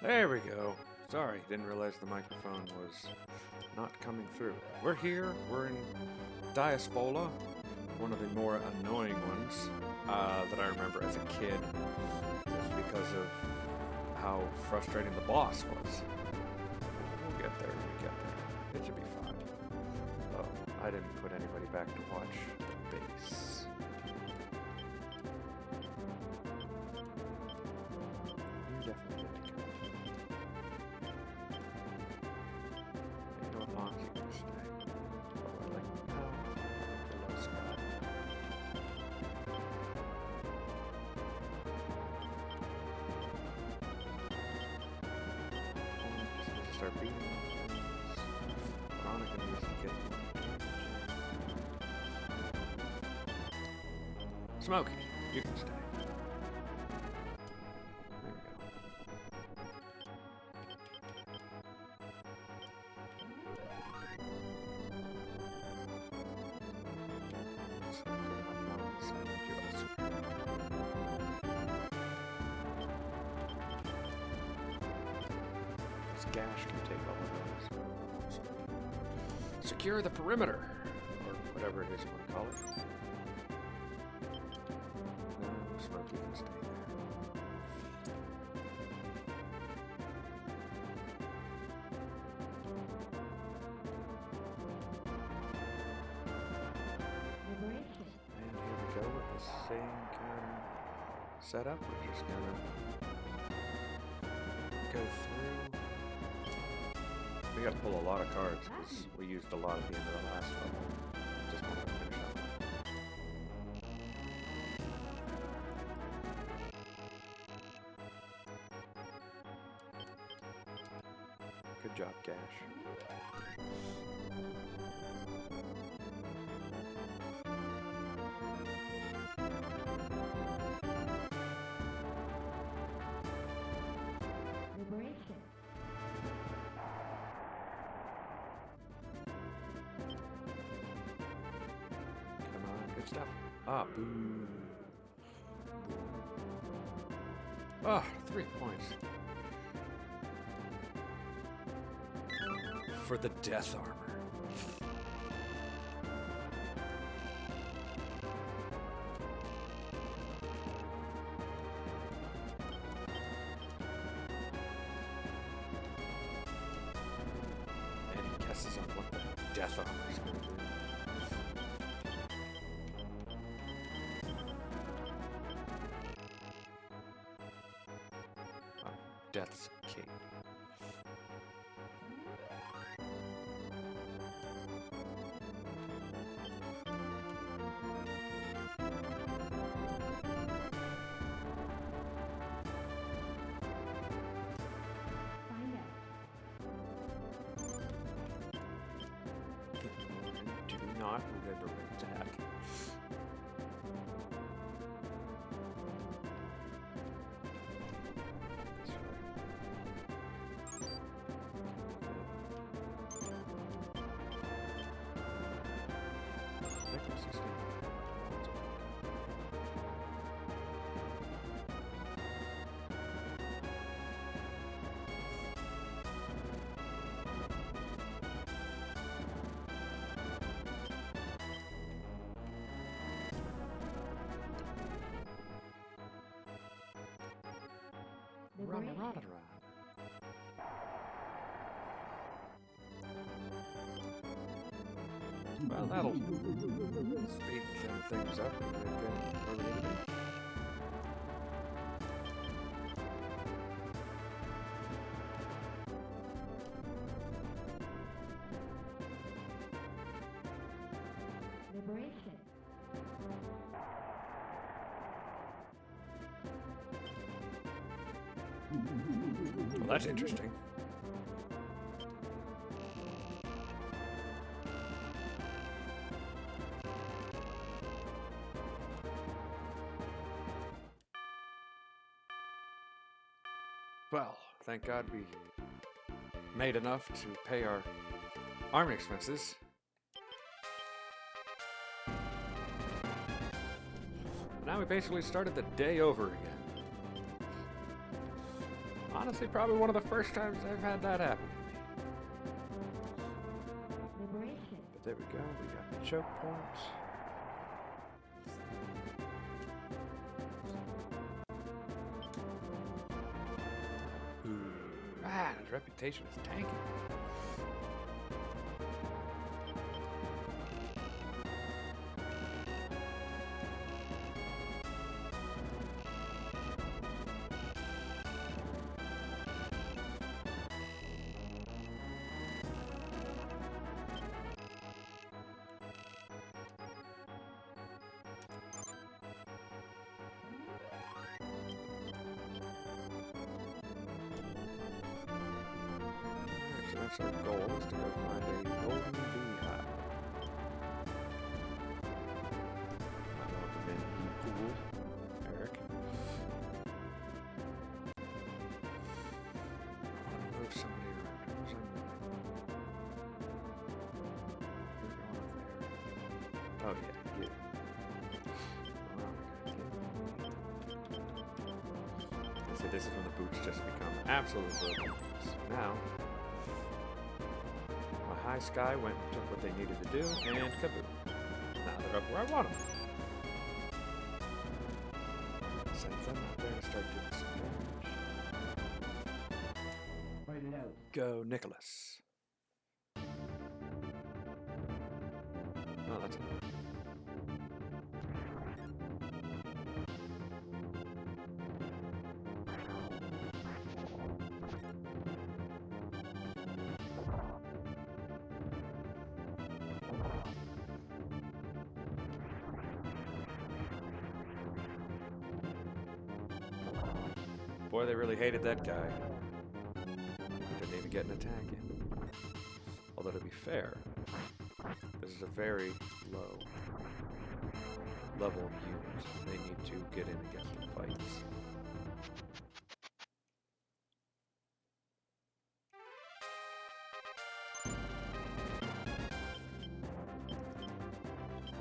There we go. Sorry, didn't realize the microphone was not coming through. We're here. We're in Diaspola, one of the more annoying ones that I remember as a kid, just because of how frustrating the boss was. We'll get there when we get there. It should be fine. Oh, I didn't put anybody back to watch the base. You definitely get to go. You know what, Lons, you can stay. Oh, I like below Scott. Just need to start beating things. Veronica needs to get Smokey, you can stay. There we go. That's not good enough, Lons. I need you elsewhere. This gash can take all of those. Secure the perimeter, or whatever it is you want to call it. No, Smokey can stay there. And here we go with the same kind of setup. We're just gonna go through. We gotta pull a lot of cards because we used a lot at the end of the last level. Just wanted to finish up. Good job, Gash. Come on, good stuff. Ah, boo. Ah, 3 points. For the death armor. Any guesses on what the death armor is going to do? Death's cape. Do not liberate that. Run. Well, that'll speed things up and get where we need to be. Liberation. Well, that's interesting. Well, thank God we made enough to pay our army expenses. Now we basically started the day over again. Honestly, probably one of the first times I've had that happen to me. But there we go, we got the choke point. His reputation is tanking. So that's our goal, is to go find a golden beehive. I'm in the pool, Eric. I want to move somebody around. Who's I moving? You're going up there. Oh yeah, you. So this is when the boots just become absolute broken. Now, my high sky went and took what they needed to do, and kaboom. Now they're up where I want them. Send them out there to start doing some damage. Go, Nicholas. Oh, that's enough. Boy, they really hated that guy. Didn't even get an attack in. Although, to be fair, this is a very low level unit. They need to get in and get some fights.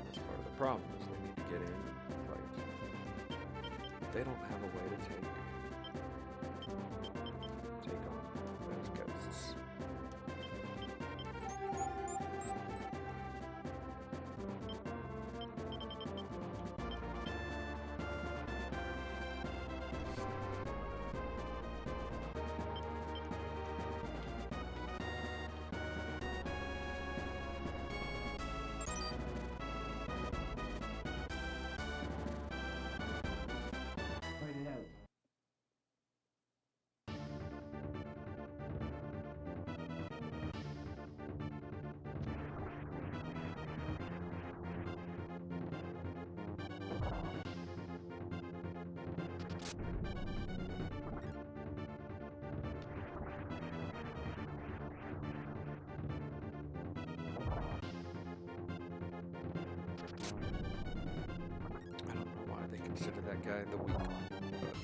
That's part of the problem, is they need to get in and fight. But they don't have a way to take on those ghosts. I don't know why they consider that guy the weak one, but...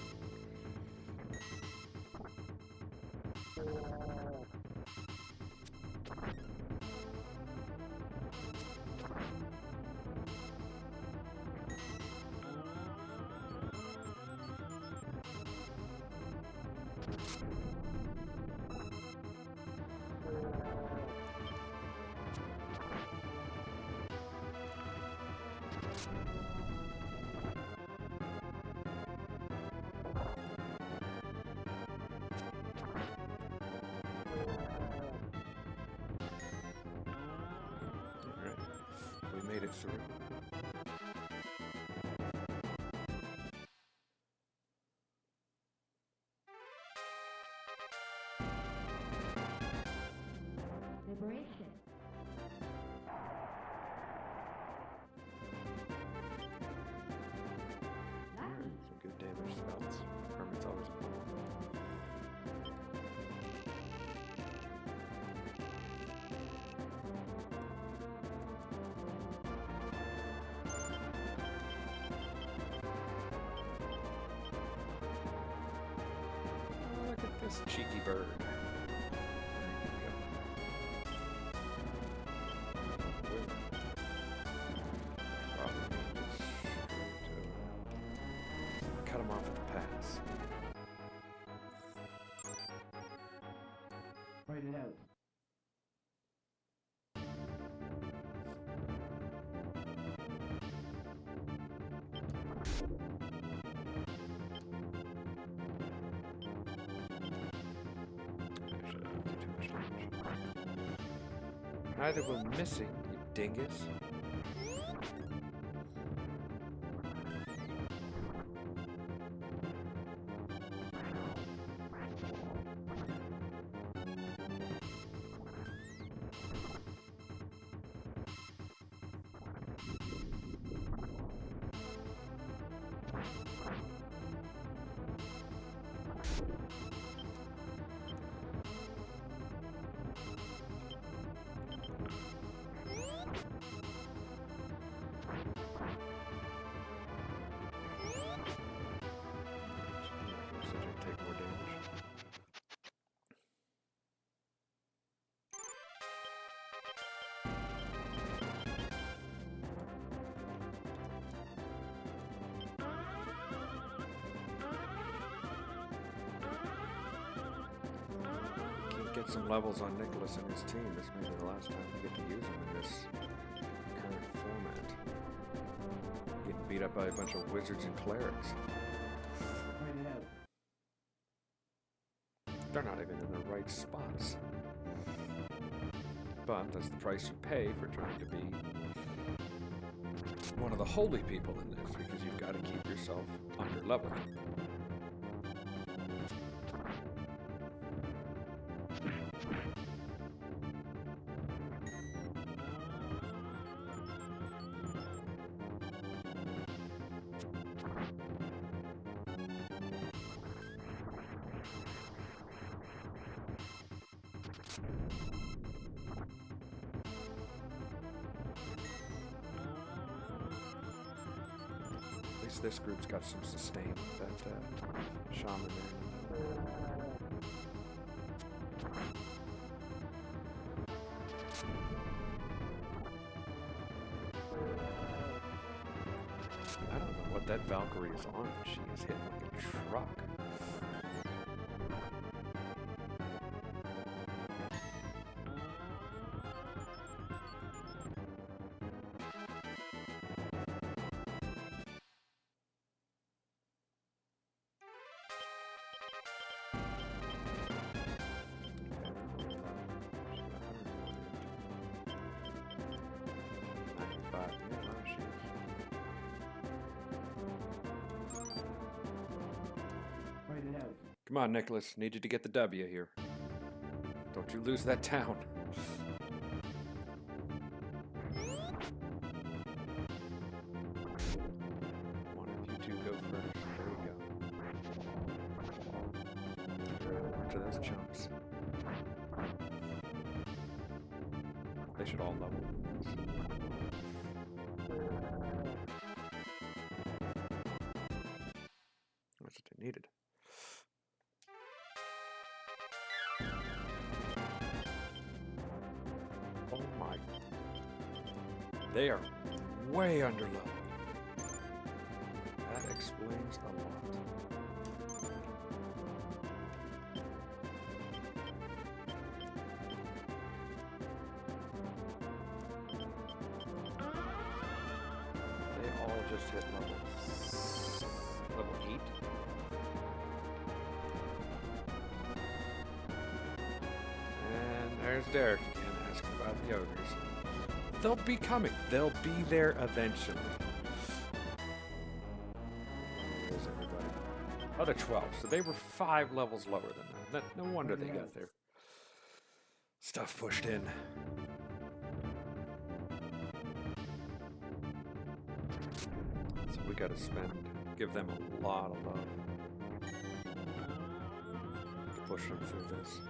We made it through. Liberation. Some good damage spells. Hermit's always a fun one. Look at this cheeky bird. Cut him off at the pass. Pointed out. Actually, I don't do too much damage. Neither will missing, you dingus. Take more damage. Can't get some levels on Nicholas and his team. This may be the last time we get to use him in this current format. Getting beat up by a bunch of wizards and clerics. Pointed out. They're not even in the right spots. But that's the price you pay for trying to be one of the holy people in this, because you've got to keep yourself under level. At least this group's got some sustain with that shaman there. I don't know what that Valkyrie is on. She is hit like a truck. Pointed out. Come on, Nicholas. Need you to get the W here. Don't you lose that town. One of you two go first. There we go. Get rid of a bunch of those chumps. They should all level. That's what they needed. Oh my. They are way under level. That explains a lot. They all just hit level 8. And there's Derek again asking about the ogres. They'll be coming. They'll be there eventually. There's everybody. Oh, they're 12. So they were 5 levels lower than them. No wonder they got their stuff pushed in. So we gotta give them a lot of love to push them through this.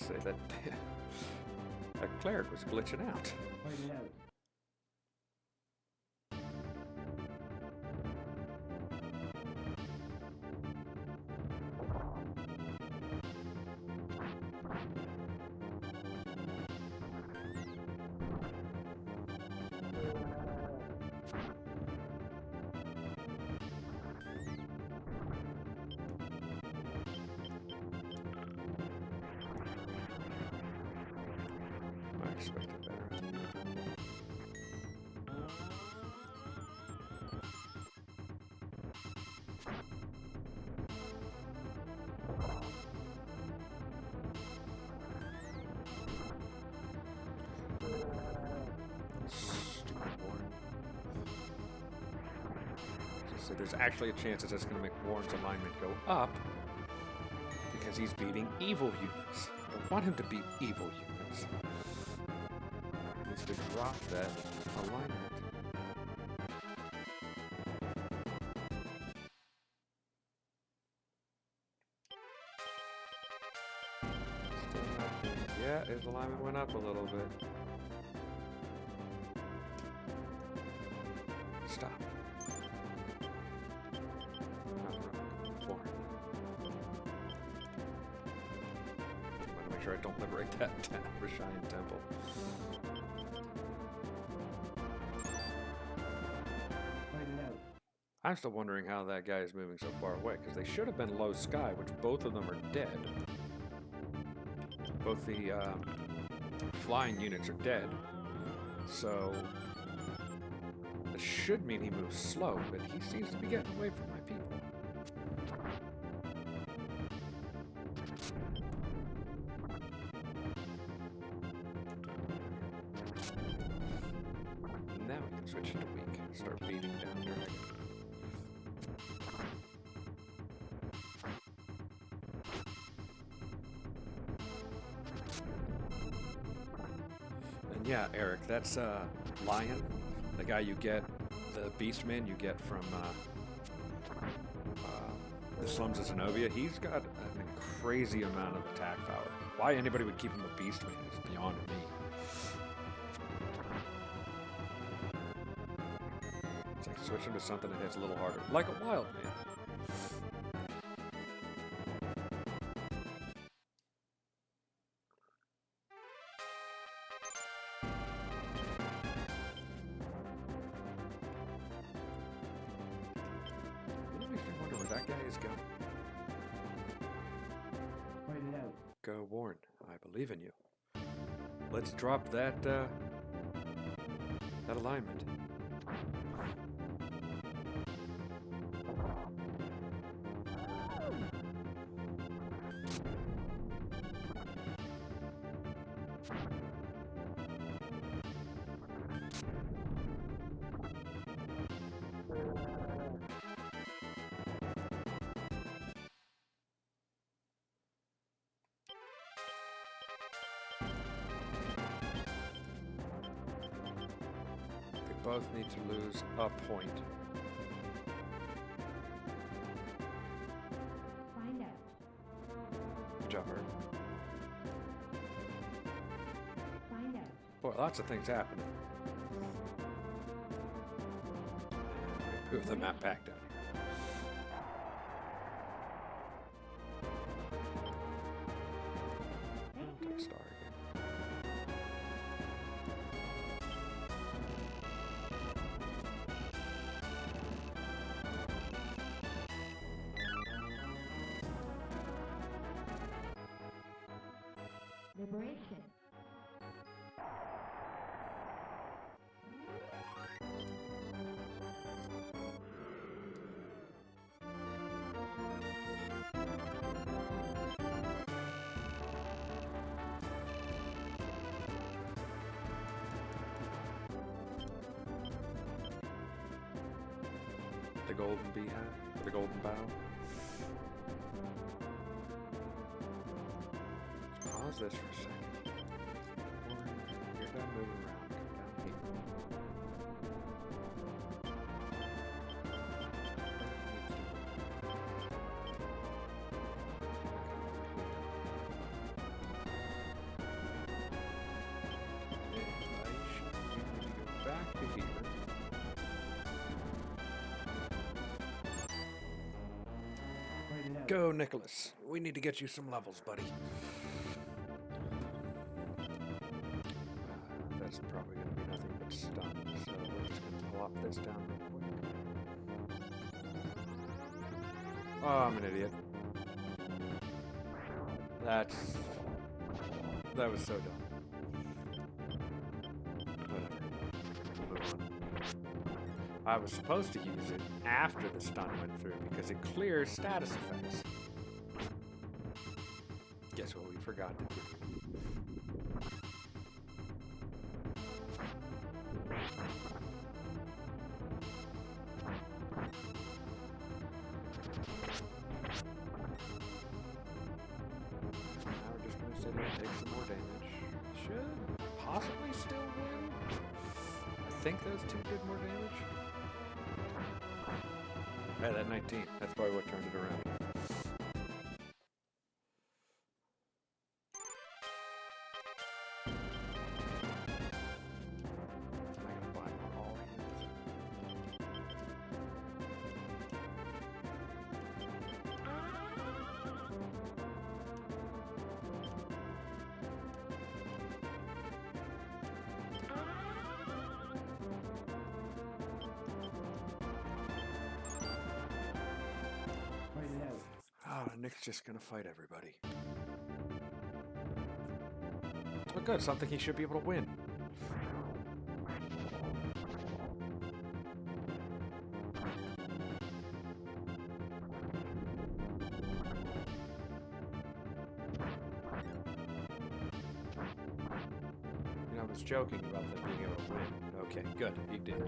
say that that cleric was glitching out. Point it out. I expected better. Stupid Warren. So there's actually a chance that that's going to make Warren's alignment go up because he's beating evil units. I don't want him to beat evil units. He needs to drop that alignment. Still nothing. Yeah, his alignment went up a little bit. Stop. Warren. I want to make sure I don't liberate that Rashyan temple. Point it out. I'm still wondering how that guy is moving so far away, because they should have been low sky, which both of them are dead. Both the flying units are dead, so this should mean he moves slow, but he seems to be getting away from my people. Now we can switch to weak, start beating down dragon. And yeah, Eric, that's Lion, the guy you get, the Beastman you get from the slums of Zenobia. He's got a crazy amount of attack power. Why anybody would keep him a Beastman is beyond me. It's like switch him to something that hits a little harder, like a wild man. It makes me wonder where that guy is going. Point it out. Go, Warren. I believe in you. Let's drop that that alignment. Both need to lose a point. Find out. Good job, Eric. Find out. Boy, lots of things happening. Move the map back down. Take star again. Liberation. The golden beehive, the golden bow. Let's pause this for a second. Warren, you're done moving around. Come down here. Go, Nicholas. We need to get you some levels, buddy. That's probably going to be nothing but stun, so we're just going to plop this down real quick. Oh, I'm an idiot. That was so dumb. Whatever. We'll move on. I was supposed to use it after the stun went through because it clears status effects. Guess what we forgot to do? Now we're just going to sit here and take some more damage. Should possibly still win. I think those two did more damage. Yeah, that 19. That's probably what turned it around. Am I gonna buy more all hands? Fight it out. Oh, Nick's just gonna fight everybody. Oh, good. Something he should be able to win. You know, I was joking about them being able to win. Okay, good. He did.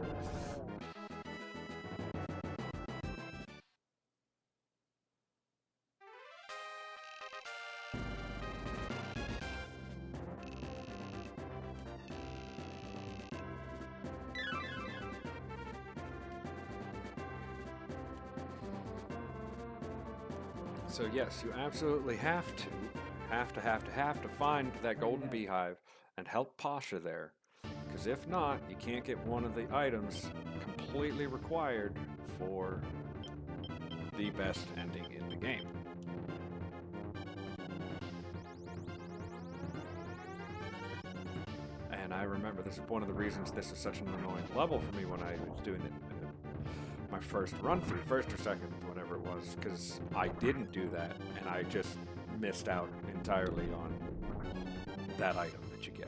So yes, you absolutely have to find that golden beehive and help Pasha there. Because if not, you can't get one of the items completely required for the best ending in the game. And I remember this is one of the reasons this is such an annoying level for me when I was doing it in my first run through, first or second, whatever it was, because I didn't do that and I just missed out entirely on that item that you get.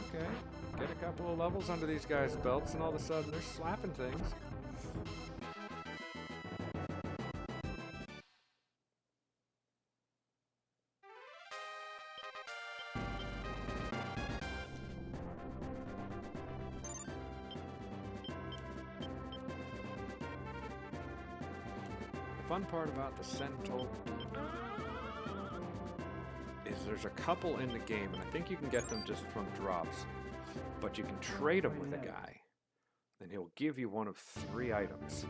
Okay, get a couple of levels under these guys' belts and all of a sudden they're slapping things. The fun part about the Centaur is there's a couple in the game, and I think you can get them just from drops, but you can trade them with a guy, and he'll give you one of 3 items.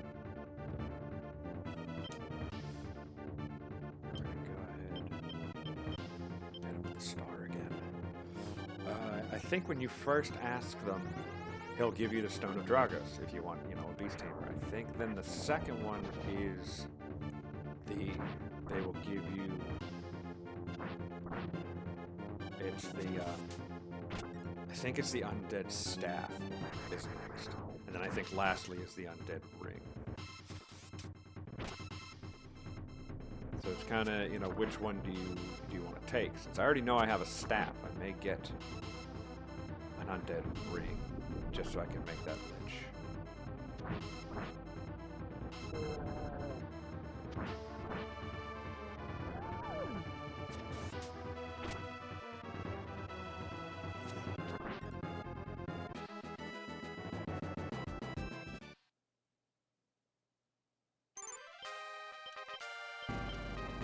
We're gonna go ahead and hit him with the star again. I think when you first ask them, he'll give you the Stone of Dragos if you want, you know, a beast tamer. I think then the second one is they will give you, it's the, I think it's the Undead Staff is next. And then I think lastly is the Undead Ring. So it's kind of, you know, which one do you want to take? Since I already know I have a staff, I may get an Undead Ring just so I can make that lich.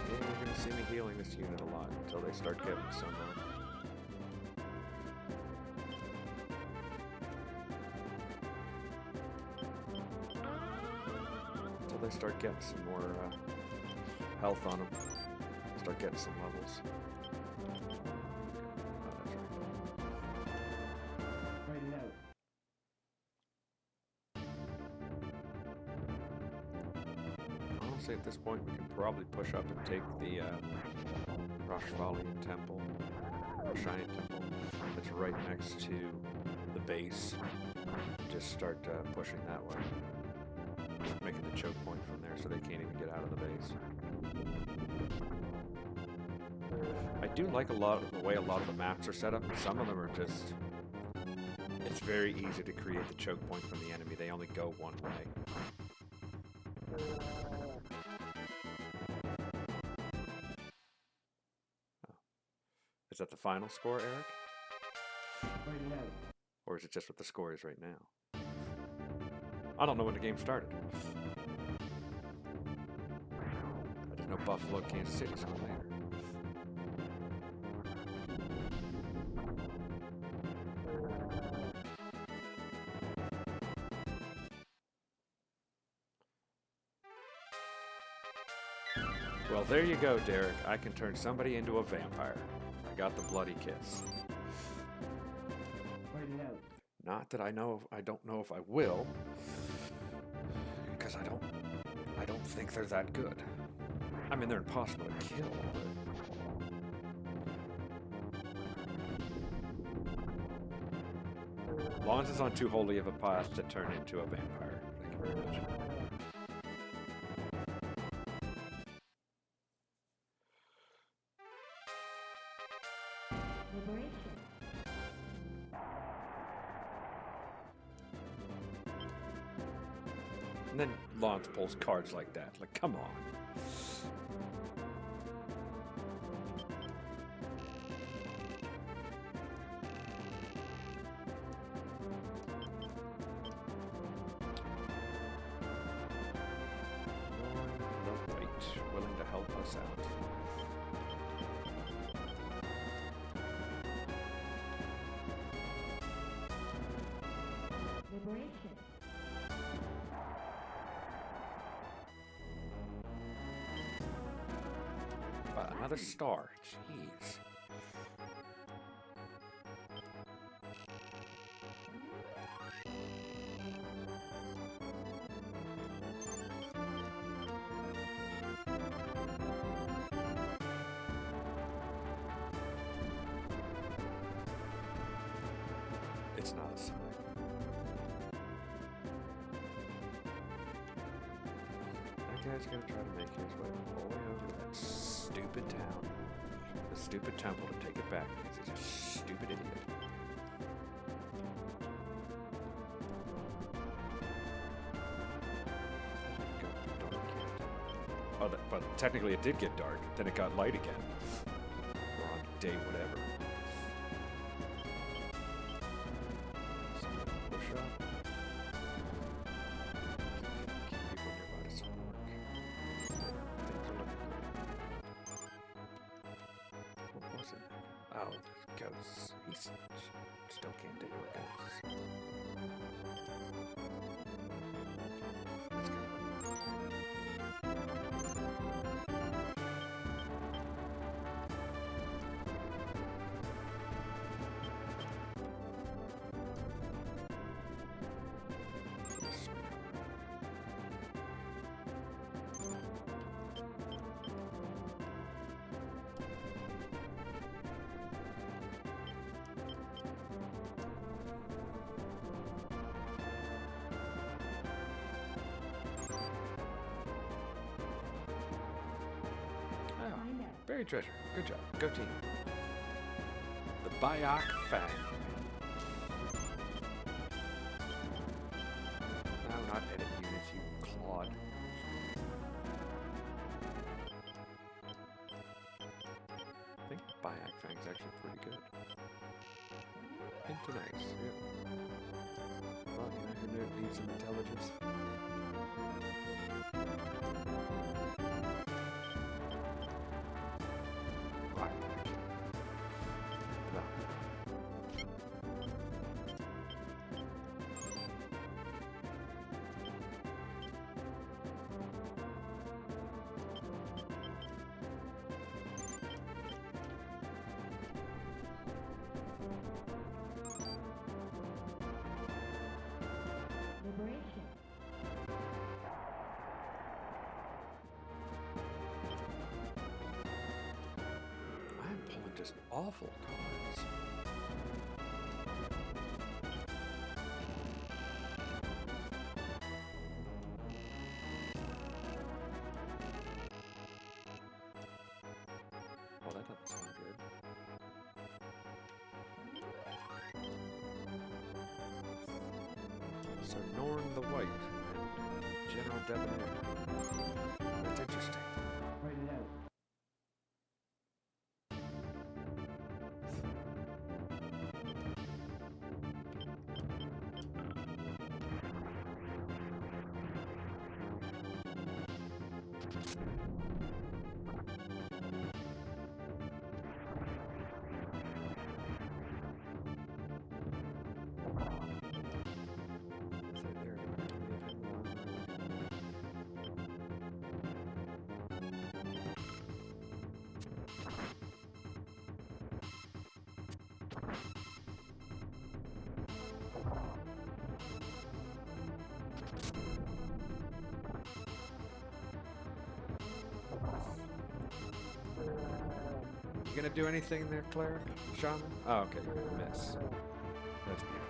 You're going to see me healing this unit a lot until they start getting somewhere. Until they start getting some more health on them. Start getting some levels. say at this point we can probably push up and take the Roshvalian Temple, Roshian Temple, that's right next to the base. Just start pushing that way, making the choke point from there so they can't even get out of the base. I do like a lot of the way a lot of the maps are set up. Some of them are just... It's very easy to create the choke point from the enemy. They only go one way. Oh. Is that the final score, Eric? Find it out. Or is it just what the score is right now? I don't know when the game started. I just know Buffalo, Kansas City's on later. Well, there you go, Derek. I can turn somebody into a vampire. I got the bloody kiss. Find it out. Not that I don't know if I will, because I don't think they're that good. I mean, they're impossible to kill, but... Lawrence is on too holy of a path to turn into a vampire. Thank you very much. Liberation. And then Lawrence pulls cards like that. Like, come on. The White, willing to help us out. Liberation. Another star. Jeez. It's not a sign. That guy's gonna try to make his way all the way over to that stupid town. The stupid temple to take it back because he's a stupid idiot. It didn't go dark yet. Oh, but technically it did get dark. Then it got light again. We're on day whatever. So push up. Keep people nearby to support. Things are looking good. What was it? Oh, the ghosts. He still can't take our ghosts. That's good. Find out. Buried treasure. Good job. Go team. The Bayak Fang. No, not edit units, you clod. I think Bayak Fang's actually pretty good. Into nice, yeah. Well, you know who needs some intelligence? Right. No. Liberation. just awful cards. Oh, that doesn't sound good. So Norn the White and General Debonair. That's interesting. Write it out. You gonna do anything there, Cleric? Shaman? Oh, okay, you're gonna miss. That's beautiful.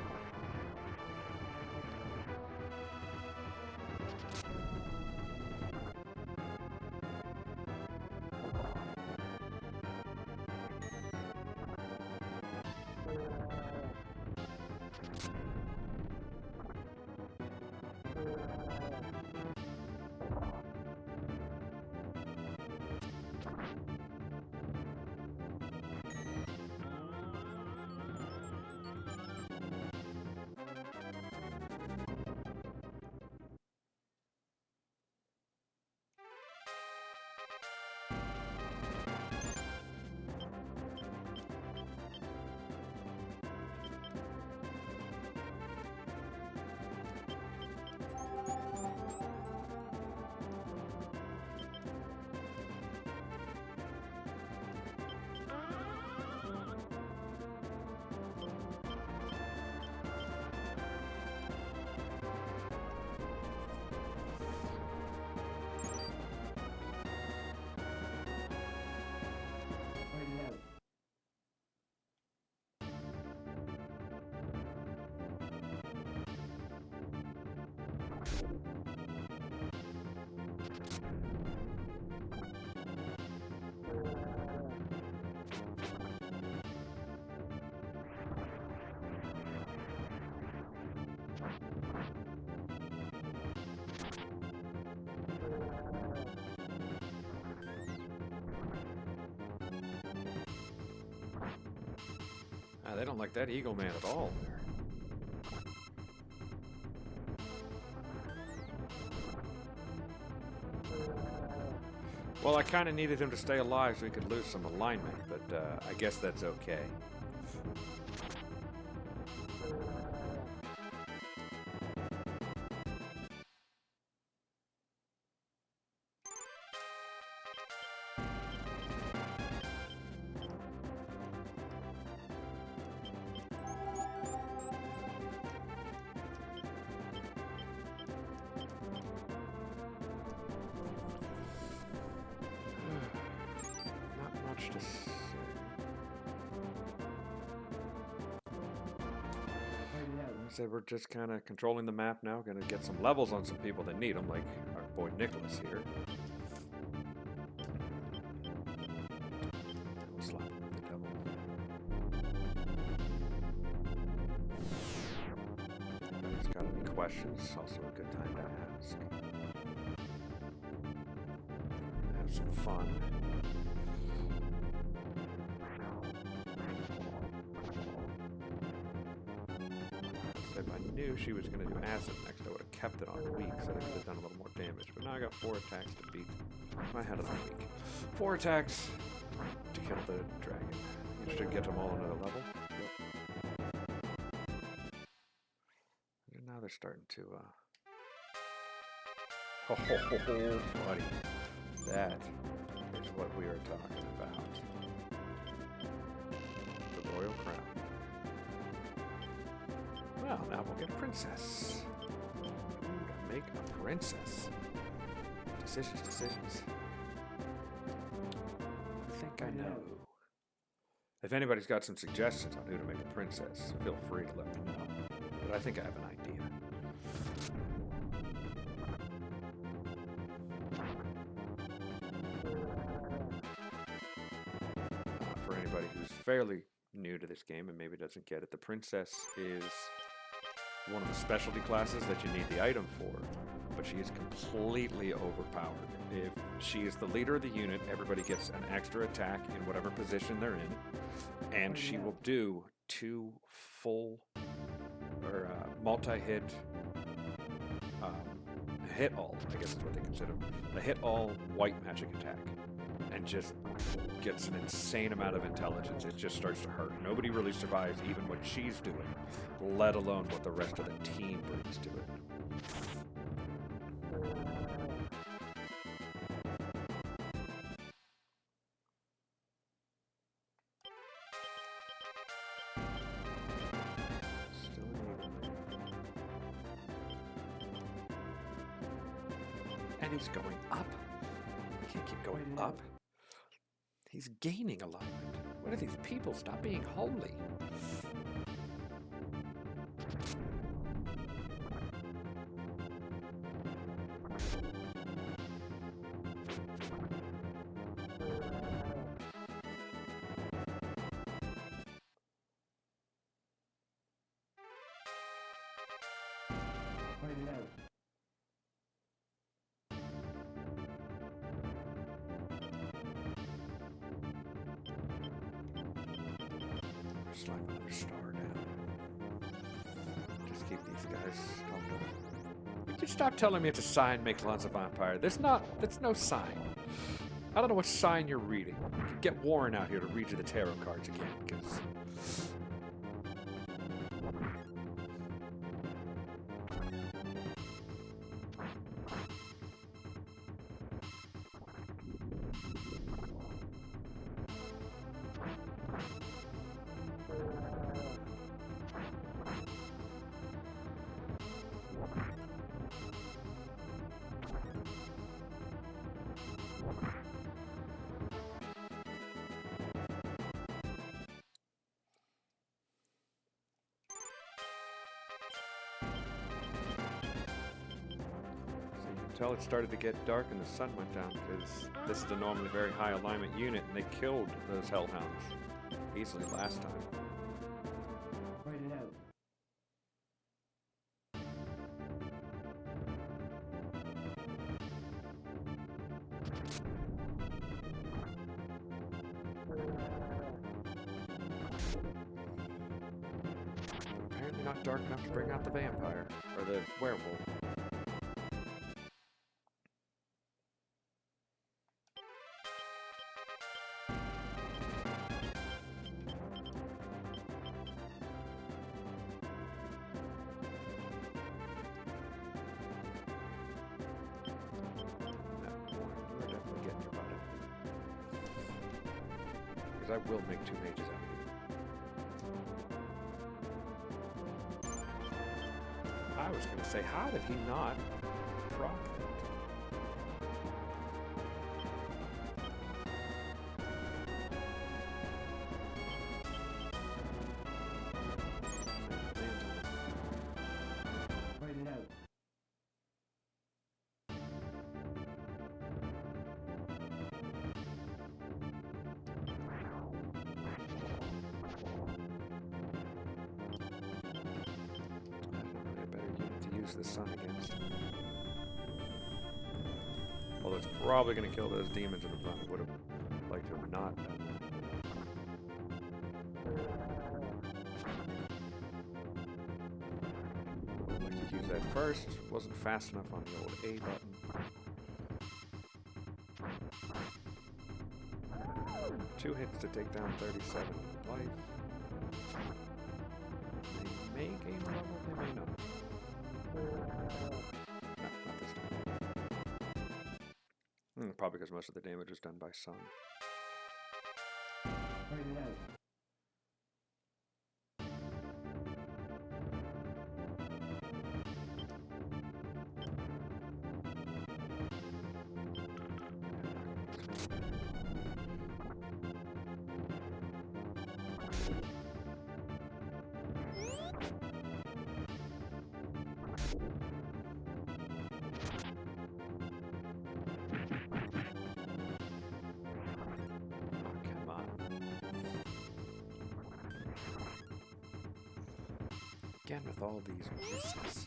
Write it out. Ah, they don't like that Eagle Man at all there. Well, I kind of needed him to stay alive so he could lose some alignment, but I guess that's okay. Not much to say. Write it out. I said we're just kind of controlling the map now. Gonna get some levels on some people that need them, like our boy Nicholas here. We'll slap him with the devil. Anybody's got any questions? Also a good time to ask. Have some fun. If I knew she was going to do acid next, I would have kept it on weak, so I could have done a little more damage. But now I got 4 attacks to beat. I had it on weak. 4 attacks to kill the dragon. You should get them all another level. Yep. And now they're starting to, Oh, buddy. That is what we are talking about. The Royal Crown. Well, now we'll get a princess. Who to make a princess? Decisions. I think I know. If anybody's got some suggestions on who to make a princess, feel free to let me know. But I think I have an idea. For anybody who's fairly new to this game and maybe doesn't get it, the princess is one of the specialty classes that you need the item for, but she is completely overpowered. If she is the leader of the unit, everybody gets an extra attack in whatever position they're in, and she will do 2 full or multi-hit hit all, I guess is what they consider a hit all white magic attack, and just gets an insane amount of intelligence. It just starts to hurt. Nobody really survives even what she's doing, let alone what the rest of the team brings to it. Still an evil man. And he's going up. He can't keep going up. He's gaining alignment. What are these people? Stop being holy. Fight it out. Slap another star down. Just keep these guys comfortable. Would you stop telling me it's a sign makes Lance a vampire? That's no sign. I don't know what sign you're reading. You could get Warren out here to read you the tarot cards again, because until it started to get dark and the sun went down, because this is a normally very high alignment unit, and they killed those hellhounds easily last time. Fight it out. Apparently not dark enough to bring out the vampire, or the werewolf. Because I will make 2 mages out of you. I was going to say, how did he not proc that? Fight it out. The sun against. Although it's probably going to kill those demons in the front. I would have liked to have not done that. Would have liked to use that first. Wasn't fast enough on the old A button. 2 hits to take down 37 life. They may gain a level, they may not. No, not this time. Probably because most of the damage is done by sun. Fight it out. come on. Again with all these misses.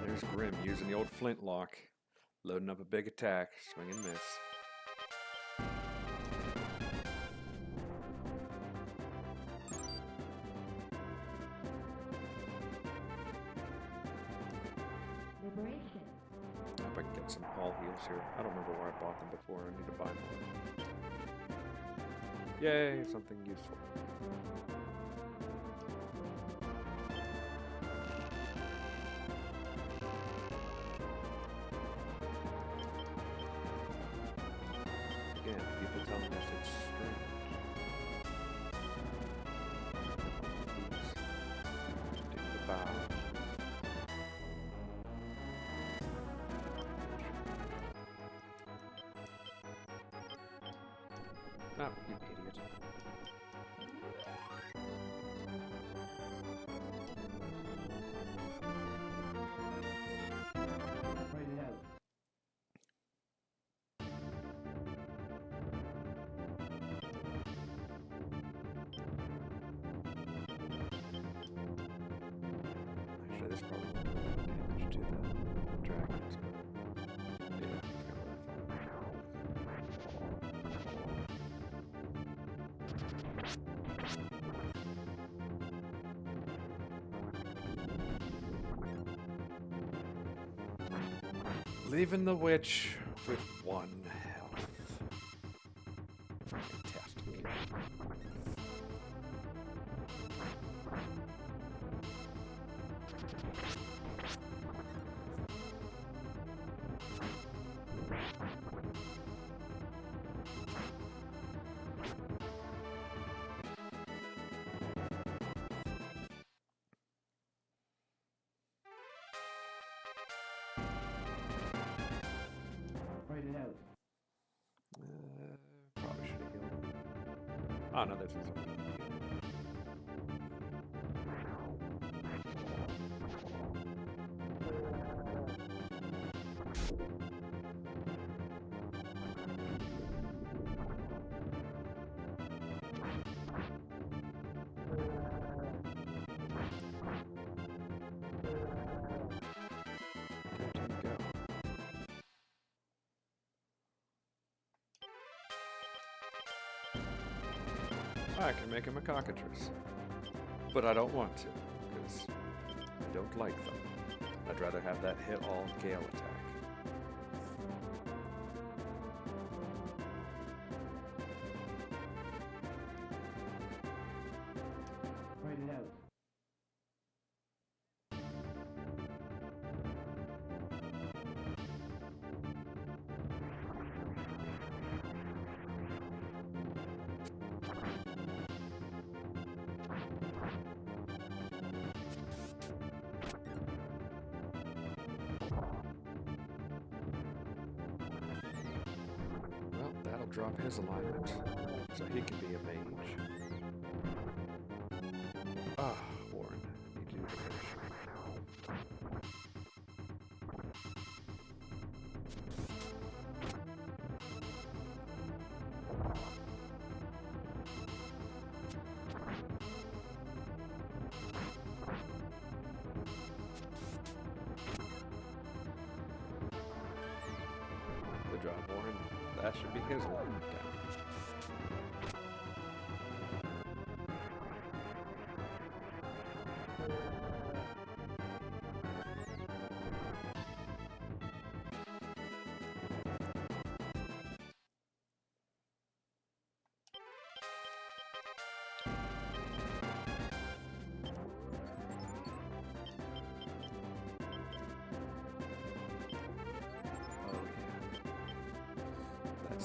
There's Grim using the old flintlock, loading up a big attack, swing and miss. Liberation. I hope I can get some all heals here. I don't remember where I bought them before. I need to buy more. Yay, something useful. Again, people telling us it's strange. Oops. Dig the bow. Ah, you idiot. Write it out. Actually, this probably won't do a lot of damage to the dragons, but yeah, it's kind of what I thought. Leaving the witch with 1 health. Fantastic. Write it out. Probably should have healed him. Oh no, this is a weak heal. Go, team, go. I can make him a cockatrice. But I don't want to, because I don't like them. I'd rather have that hit all gale attack. Write it out. Well, that'll drop his alignment, so he can be a mage. Ah, Warren, need you to finish. Good job, Warren. That should be his alignment down.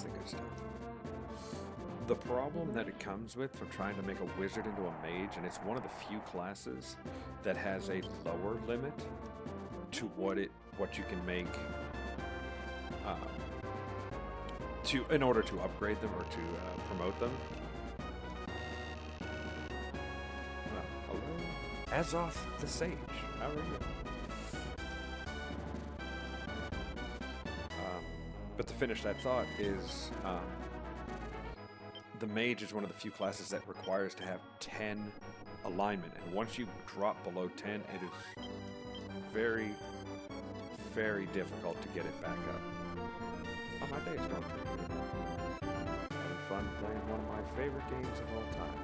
That's the good stuff. The problem that it comes with from trying to make a wizard into a mage, and it's one of the few classes that has a lower limit to what you can make in order to upgrade them or to promote them. Well, hello, Azoth the Sage. How are you? But to finish that thought is, the mage is one of the few classes that requires to have 10 alignment, and once you drop below 10, it is very, very difficult to get it back up. Oh, my day is going pretty good. Having fun playing one of my favorite games of all time.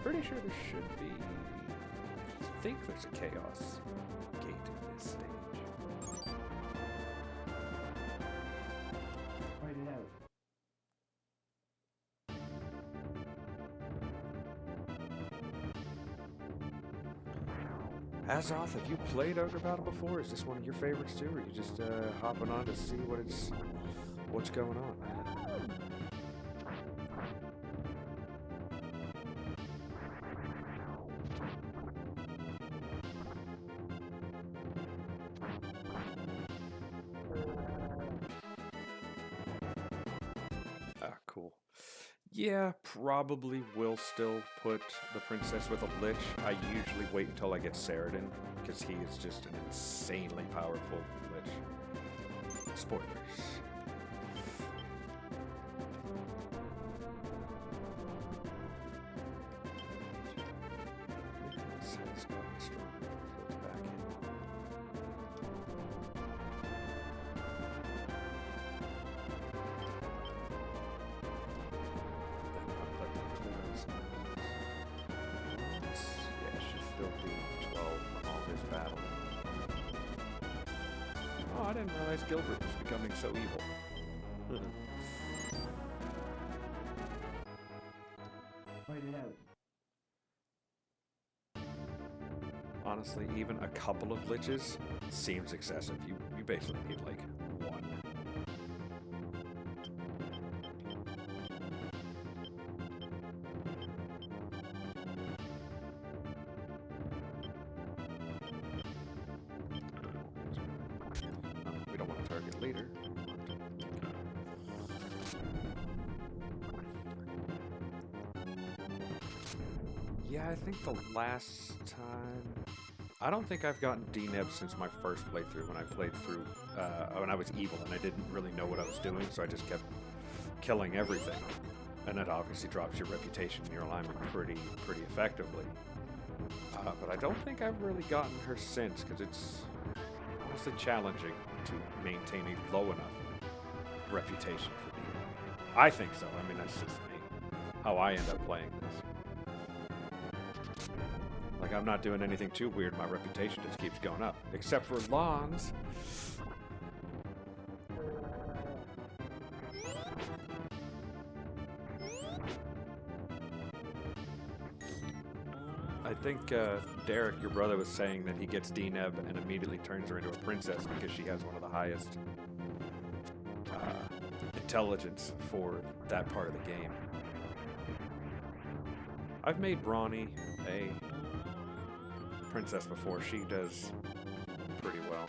Pretty sure there should be. I think there's a chaos gate in this stage. Fight it out. Azoth, have you played Ogre Battle before? Is this one of your favorites too, or are you just hopping on to see what's going on? Ah, cool. Yeah, probably will still put the princess with a lich. I usually wait until I get Saradin, because he is just an insanely powerful lich. Spoilers. Nicholas has gotten stronger. Flips back in. Yeah, she's still being 12 from all this battle. Oh, I didn't realize Gilbert was becoming so evil. Fight it out. Honestly, even a couple of liches seems excessive. You basically need like one. We don't want to target leader. Yeah, I think the last time... I don't think I've gotten D-Neb since my first playthrough, when I played through, when I was evil and I didn't really know what I was doing, so I just kept killing everything. And that obviously drops your reputation and your alignment pretty effectively. But I don't think I've really gotten her since, because it's honestly challenging to maintain a low enough reputation for D-Neb. I think so. I mean, that's just me. How I end up playing this. Like, I'm not doing anything too weird. My reputation just keeps going up. Except for Lawns. I think Derek, your brother, was saying that he gets D-Neb and immediately turns her into a princess because she has one of the highest intelligence for that part of the game. I've made Brawny a princess before. She does pretty well.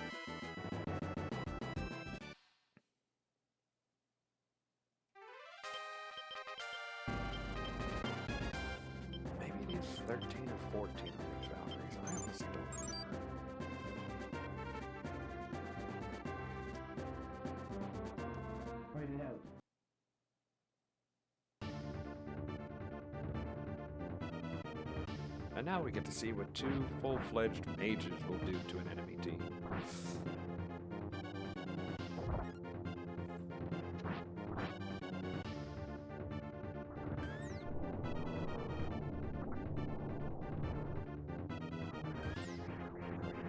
Maybe it is 13 or 14 of these Valkyries. I honestly don't remember. Fight it out. And now we get to see what two full-fledged mages will do to an enemy team.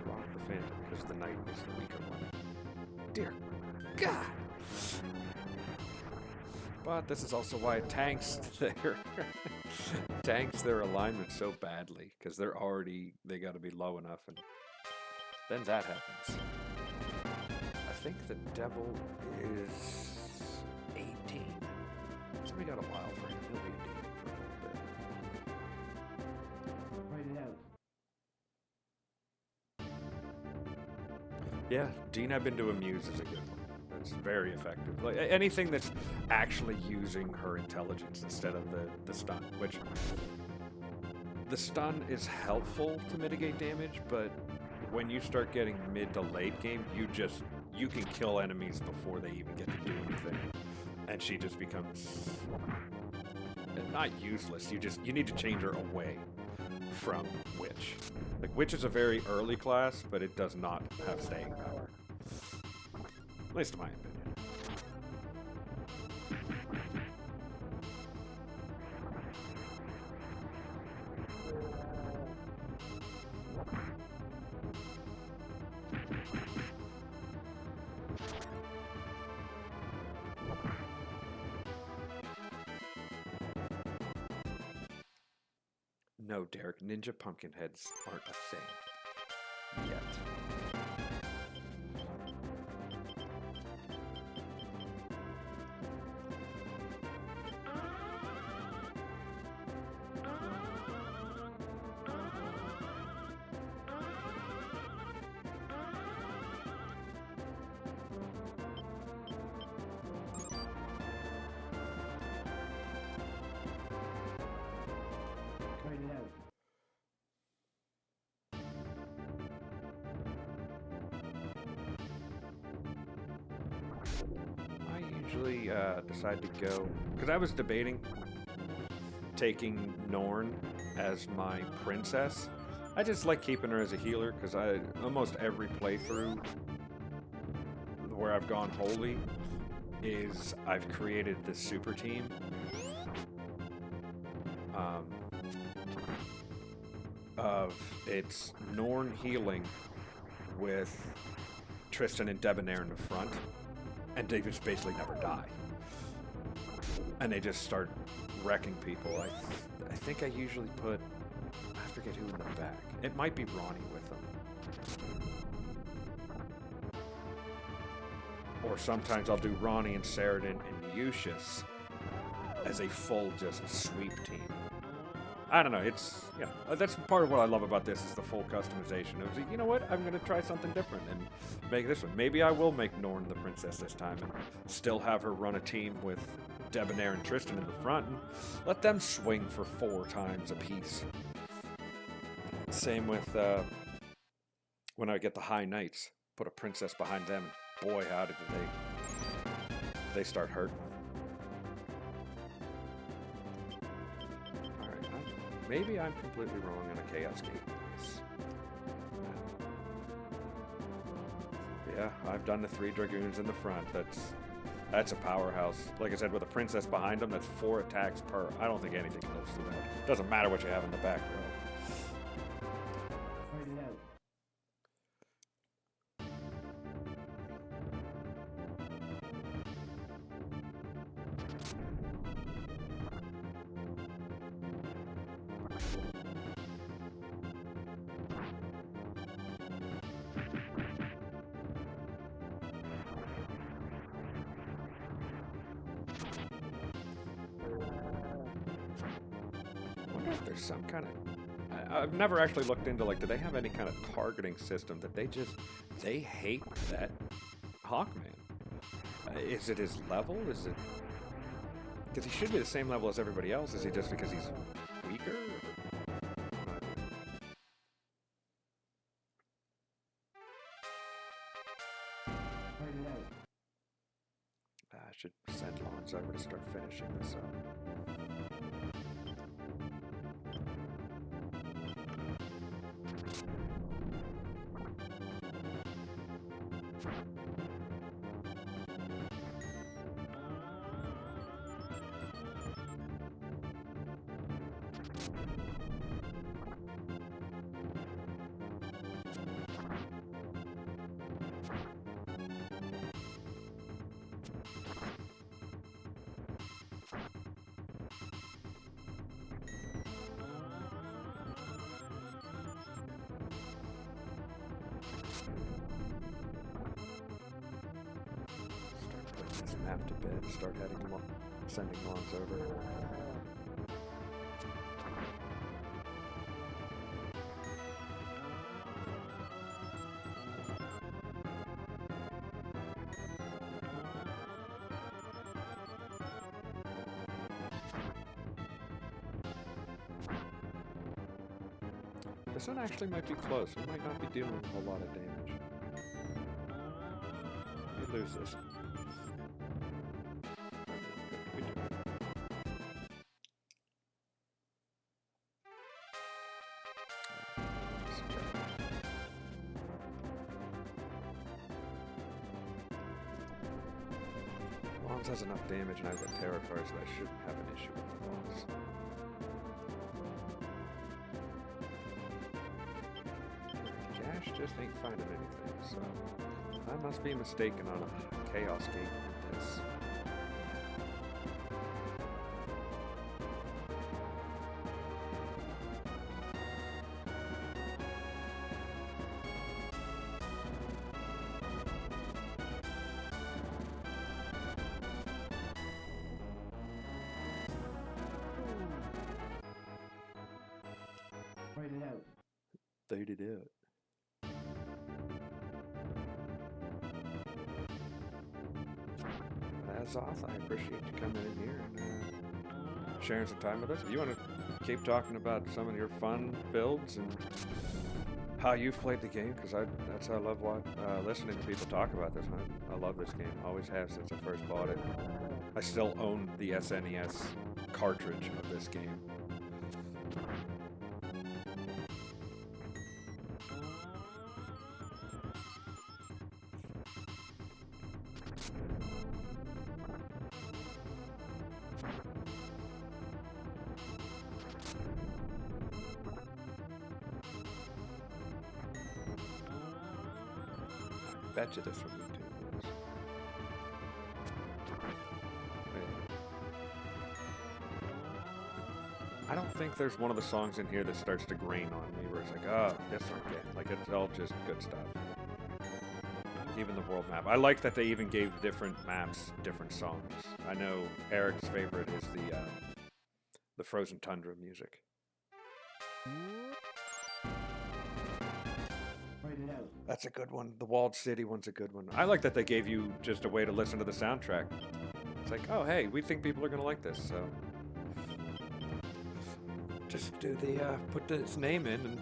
Rock the Phantom, because the knight is the weaker one. Dear God! But this is also why it tanks their alignment so badly, because they got to be low enough, and then that happens. I think the devil is 18, so we got a while for him. He'll be a demon for a little bit. Fight it out. Yeah, Dean I've been to amuse is a good one. That's very effective. Like anything that's actually using her intelligence instead of the stun, which the stun is helpful to mitigate damage, but when you start getting mid to late game, you can kill enemies before they even get to do anything. And she just becomes not useless. You need to change her away from Witch. Like Witch is a very early class, but it does not have staying power. At least in my opinion. No, Derek, ninja pumpkin heads aren't a thing. Yet. Fight it out. I usually decide to go, because I was debating taking Norn as my princess. I just like keeping her as a healer, because almost every playthrough where I've gone holy is I've created this super team. Of it's Norn healing with Tristan and Debonair in the front, and they just basically never die. And they just start wrecking people. I think I usually put, I forget who in the back. It might be Ronnie with them. Or sometimes I'll do Ronnie and Saradin and Eustace as a full just sweep team. I don't know, it's, you know, that's part of what I love about this is the full customization. It was like, you know what, I'm going to try something different and make this one. Maybe I will make Norn the princess this time and still have her run a team with Debonair and Tristan in the front and let them swing for 4 times apiece. Same with when I get the High Knights, put a princess behind them. Boy, how did they start hurting. Maybe I'm completely wrong on a Chaos Gate. Yeah, I've done the 3 Dragoons in the front. That's a powerhouse. Like I said, with a princess behind them, that's 4 attacks per. I don't think anything lives through that. Doesn't matter what you have in the back row. Fight it out. I wonder if there's some kind of... I've never actually looked into, like, do they have any kind of targeting system that they hate that Hawkman? Is it his level? Is it... Because he should be the same level as everybody else. Is he just because he's weaker? Fight it out. I should send Lawrence over to start finishing this up. to bed, start sending lawns over. This one actually might be close. We might not be dealing with a whole lot of damage. We lose this. We do. Lawns has enough damage and I've got tarot cards that I shouldn't have an issue with the boss. Just ain't finding anything, so I must be mistaken on a chaos gate with this. Write it out. They did it. As off, I appreciate you coming in here and sharing some time with us. If you want to keep talking about some of your fun builds and how you've played the game, because that's how I love listening to people talk about this. I love this game. Always have since I first bought it. I still own the SNES cartridge of this game. Bet you this from YouTube is. I don't think there's one of the songs in here that starts to grain on me where it's like, oh, this one again. Like, it's all just good stuff. Even the world map. I like that they even gave different maps different songs. I know Eric's favorite is the Frozen Tundra music. That's a good one. The Walled City one's a good one. I like that they gave you just a way to listen to the soundtrack. It's like, oh, hey, we think people are going to like this, so... Just do put his name in and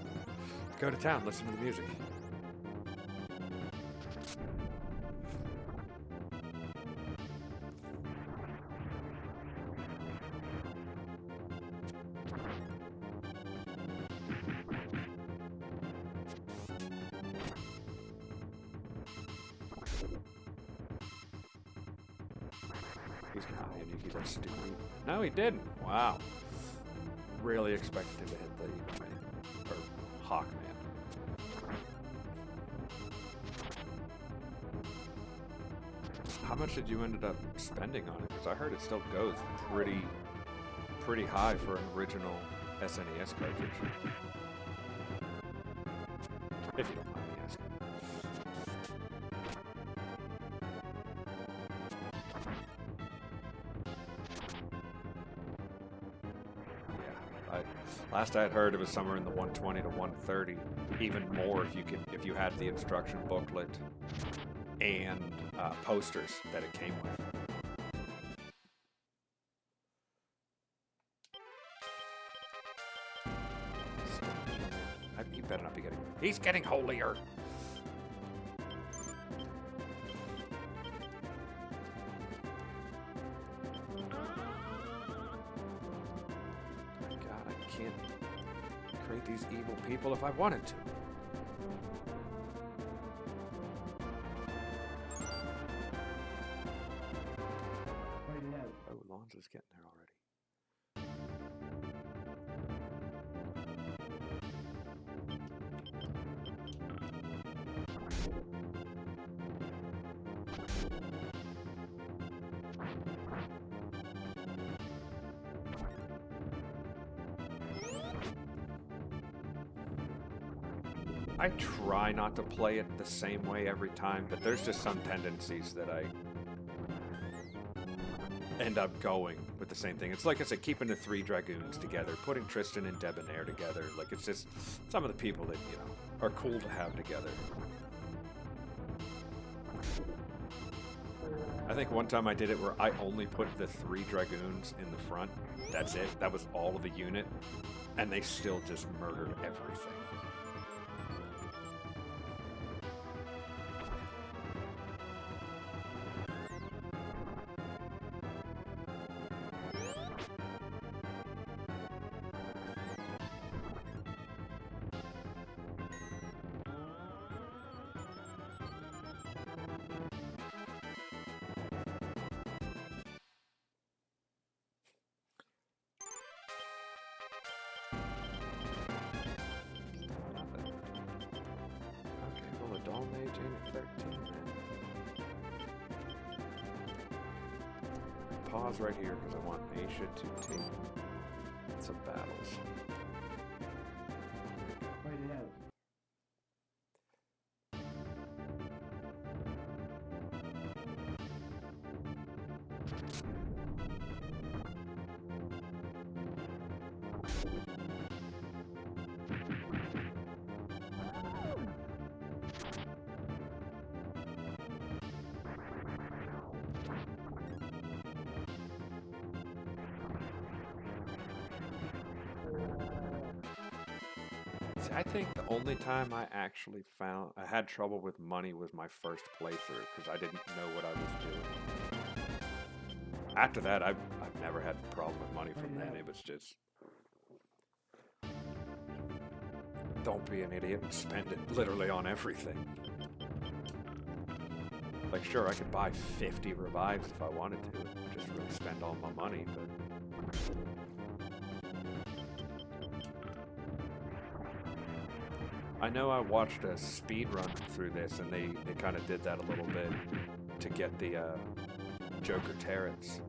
go to town, listen to the music. No, he didn't. Wow. Really expected him to hit the Eagle Man. Or Hawk Man. How much did you end up spending on it? Because I heard it still goes pretty high for an original SNES cartridge. If you don't mind me asking. Last I had heard, it was somewhere in the 120 to 130, even more if you had the instruction booklet and posters that it came with. He better not be getting. He's getting holier. These evil people if I wanted to. Oh, Lonzo's getting there already. I try not to play it the same way every time, but there's just some tendencies that end up going with the same thing. It's like I said, keeping the 3 Dragoons together, putting Tristan and Debonair together. Like, it's just some of the people that, you know, are cool to have together. I think one time I did it where I only put the 3 Dragoons in the front. That's it. That was all of the unit. And they still just murdered everything. Doll Mage in at 13 then. Pause right here because I want Aisha to take some battles. Fight it out. I think the only time I actually I had trouble with money was my first playthrough because I didn't know what I was doing. After that, I've never had a problem with money from then. It was just don't be an idiot and spend it literally on everything. Like, sure, I could buy 50 revives if I wanted to, just really spend all my money, but. I know I watched a speed run through this, and they kind of did that a little bit to get the Joker Terrans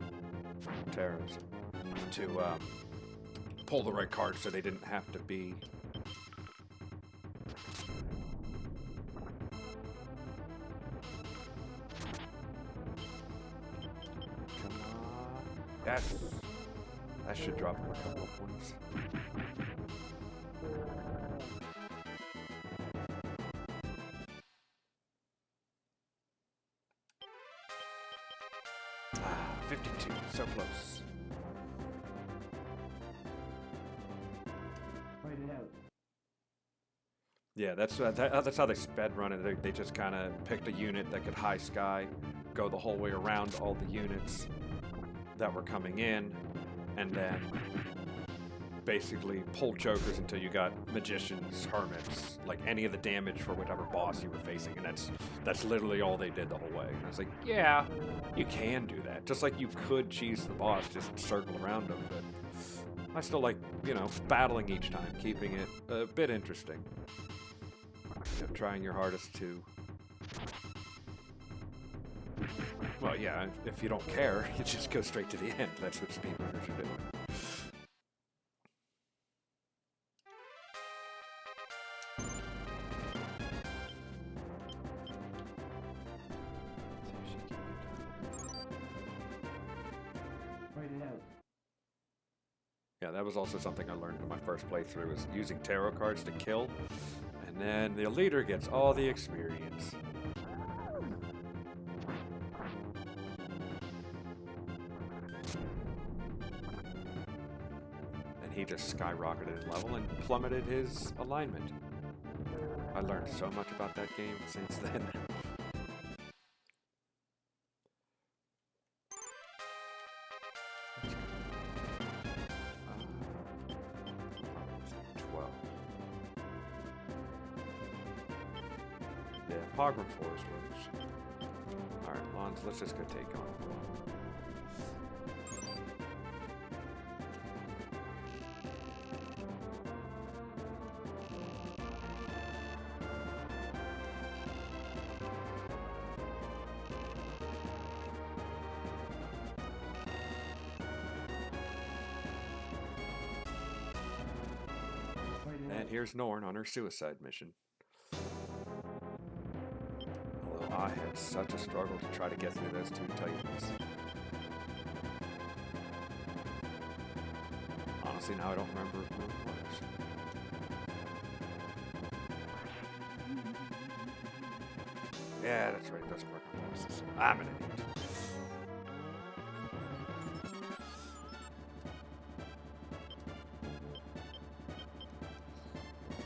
to pull the right card so they didn't have to be... Come on. Yes! That should drop him a couple of points. Ah, 52, so close. Fight it out. Yeah, that's how they sped run it. They just kind of picked a unit that could high sky, go the whole way around all the units that were coming in, and then basically pull jokers until you got magicians, hermits, like any of the damage for whatever boss you were facing, and that's literally all they did the whole way. And I was like, yeah, you can do that. Just like you could cheese the boss, just circle around them, but I still like, you know, battling each time, keeping it a bit interesting. You know, trying your hardest to... Well, yeah, if you don't care, you just go straight to the end. That's what speedrunners are doing. Yeah, that was also something I learned in my first playthrough, is using tarot cards to kill, and then the leader gets all the experience. And he just skyrocketed in level and plummeted his alignment. I learned so much about that game since then. 12. Yeah, Pogram Forest works. Alright, Lons, let's just go take on. And here's Norn on her suicide mission. Although I had such a struggle to try to get through those two titans. Honestly, now I don't remember if Moon works. Yeah, that's right. It doesn't work on bosses. I'm an idiot.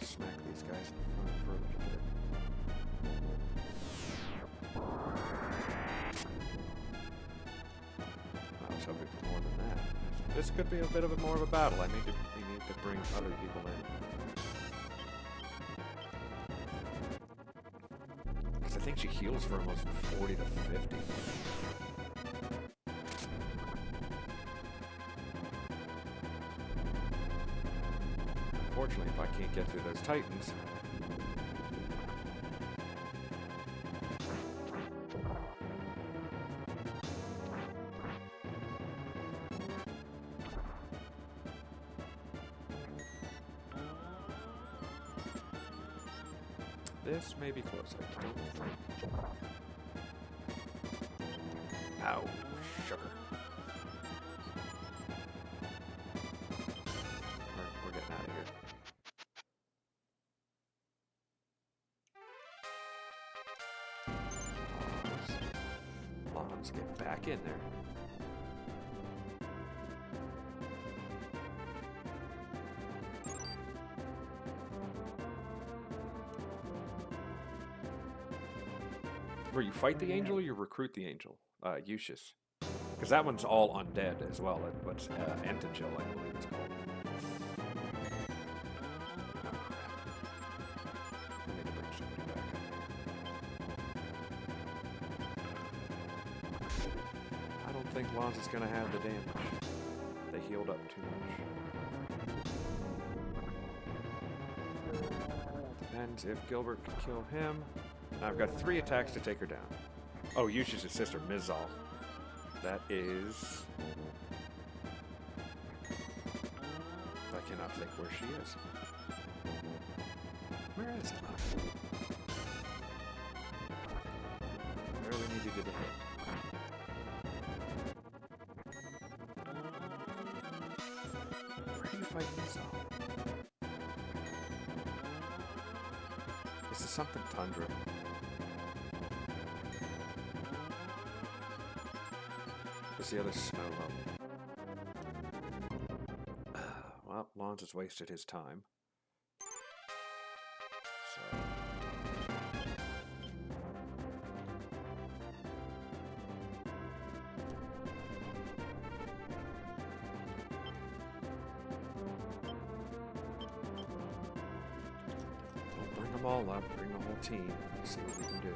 Smack these guys in the front for a little bit. I was hoping for more than that. This could be a bit of more of a battle. We need to bring other people in. Because I think she heals for almost 40 to 50. Unfortunately, if I can't get through those titans... This may be close, I don't think. Ow, sugar. We're getting out of here. Let's get back in there. Where you fight the angel or you recruit the angel? Eustace. Because that one's all undead as well. What's Antichill, I believe it's called. Oh, crap. I need to bring somebody back up here. I don't think Lons is going to have the damage. They healed up too much. Depends if Gilbert can kill him. Now I've got 3 attacks to take her down. Oh, Eustace's sister, Mizal. That is... I cannot think where she is. Where is Emma? Barely needed to hit. Where do you fight Mizal? This is something Tundra. What's the other snow level? Well, Lons has wasted his time. So... We'll bring them all up, bring the whole team, see what we can do.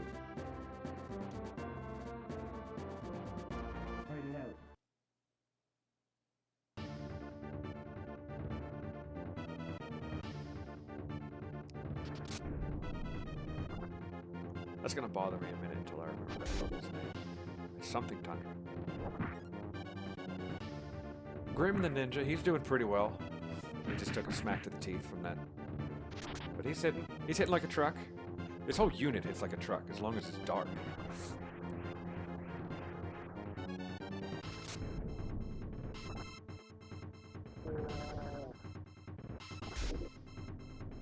That's gonna bother me a minute until I remember that level's name. It's something Tundra. Grim the Ninja, he's doing pretty well. He just took a smack to the teeth from that. But he's hitting like a truck. This whole unit hits like a truck, as long as it's dark.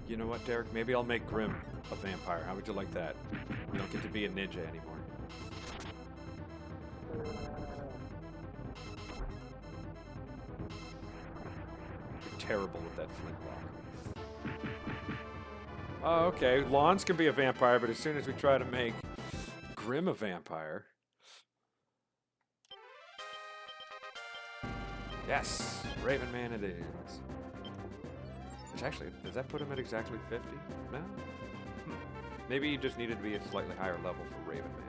You know what, Derek? Maybe I'll make Grim a vampire. How would you like that? You don't get to be a ninja anymore. You're terrible with that flintlock. Oh, okay. Lons can be a vampire, but as soon as we try to make Grim a vampire... Yes! Raven Man it is. Which actually, does that put him at exactly 50? No? Maybe he just needed to be a slightly higher level for Raven Man.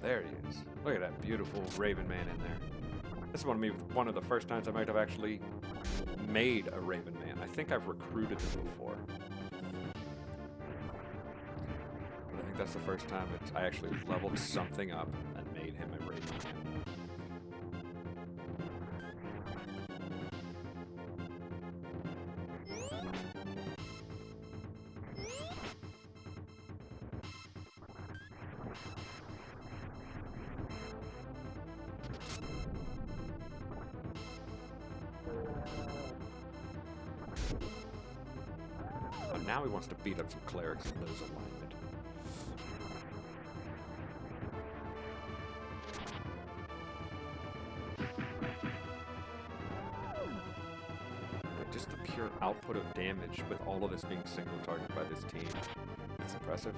There he is. Look at that beautiful Raven Man in there. This is one of the first times I might have actually made a Raven Man. I think I've recruited him before. But I think that's the first time I actually leveled something up and made him a Raven Man. Now he wants to beat up some clerics and lose alignment. Just the pure output of damage with all of this being single target by this team. It's impressive.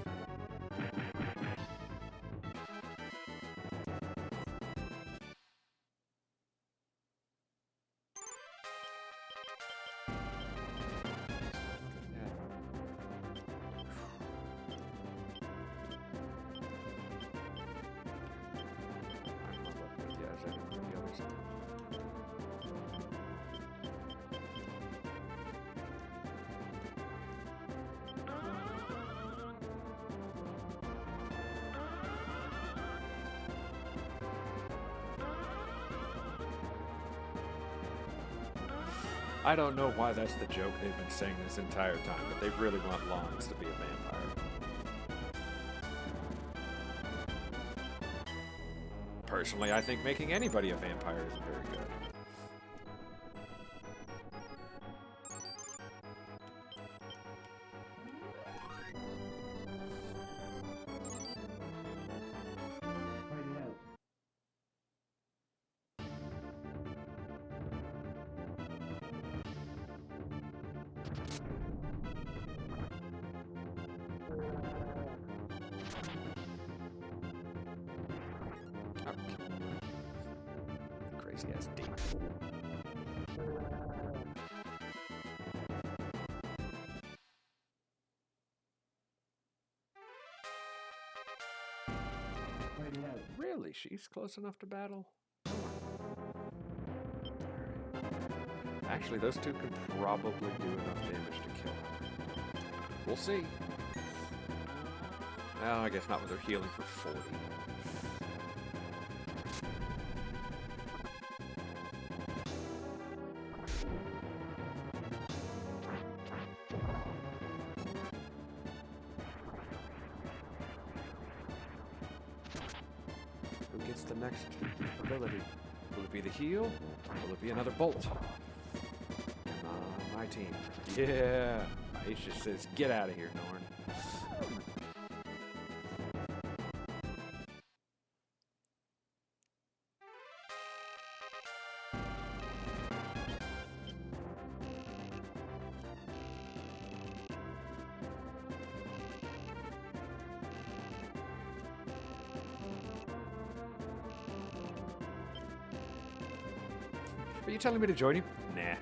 I don't know why that's the joke they've been saying this entire time, but they really want Lawrence to be a vampire. Personally, I think making anybody a vampire isn't very good. Crazy ass demon. Really? She's close enough to battle? Actually, those two could probably do enough damage to kill her. We'll see. Oh, I guess not with her healing for 40. Who gets the next ability? Will it be the heal? Will it be another bolt? Come on, my team. Yeah! Aisha says, get out of here, Norn. Are you telling me to join you? Nah.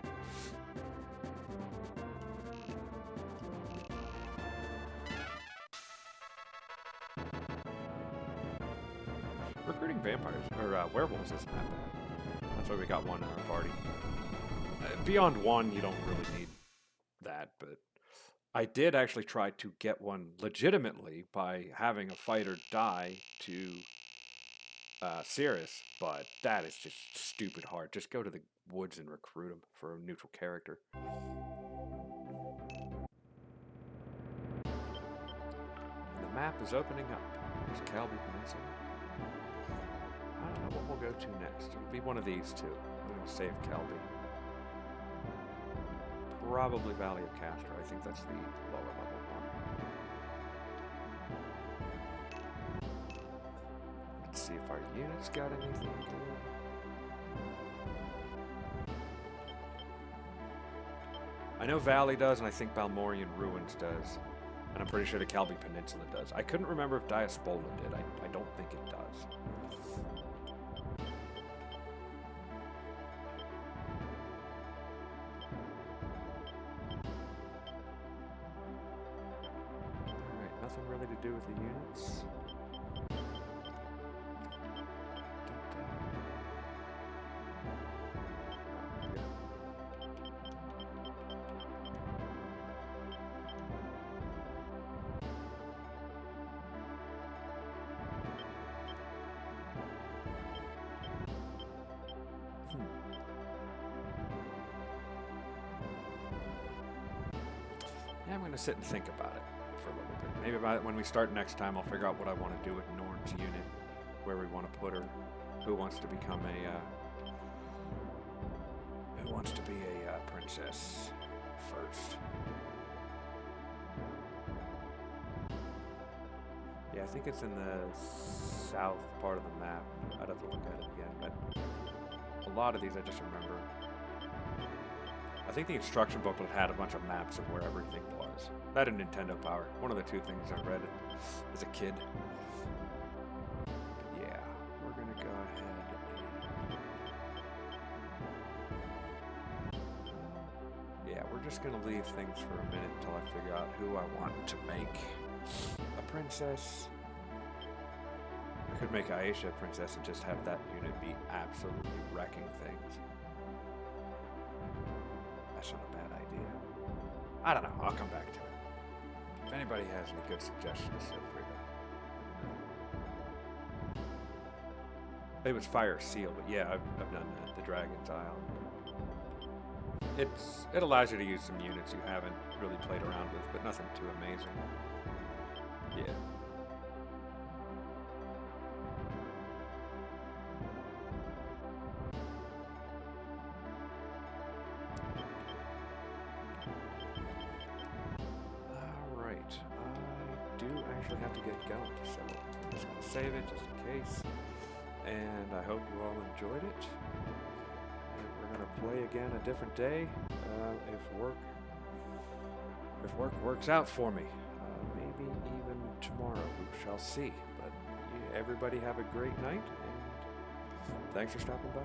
Recruiting vampires, or werewolves isn't that bad. That's why we got one in our party. Beyond one, you don't really need that, but I did actually try to get one legitimately by having a fighter die to Cirrus, but that is just stupid hard. Just go to the woods and recruit him for a neutral character. And the map is opening up. There's Calby Peninsula. I don't know what we'll go to next. It'll be one of these two. I'm going to save Calby. Probably Valley of Castor. I think that's the lower level one. Let's see if our units got anything good. I know Valley does, and I think Balmorian Ruins does. And I'm pretty sure the Calby Peninsula does. I couldn't remember if Diaspola did. I don't think it does. Alright, nothing really to do with the units. Yeah, I'm going to sit and think about it for a little bit. Maybe when we start next time, I'll figure out what I want to do with Norn's unit, where we want to put her, who wants to become a princess first. Yeah, I think it's in the south part of the map. I'd have to look at it again, but a lot of these I just remember. I think the instruction booklet had a bunch of maps of where everything was. That and Nintendo Power. One of the two things I read as a kid. But yeah, we're gonna go ahead and... yeah, we're just gonna leave things for a minute until I figure out who I want to make a princess. I could make Aisha a princess and just have that unit be absolutely wrecking things. That's not a bad idea. I don't know. I'll come back to it. If anybody has any good suggestions, feel free to let me know. It was Fire Seal, but yeah, I've done that. The Dragon's Isle. It allows you to use some units you haven't really played around with, but nothing too amazing. Yeah. Have to get going, so I'm just going to save it just in case, and I hope you all enjoyed it, and we're going to play again a different day, if work works out for me, maybe even tomorrow, we shall see, but yeah, everybody have a great night, and thanks for stopping by.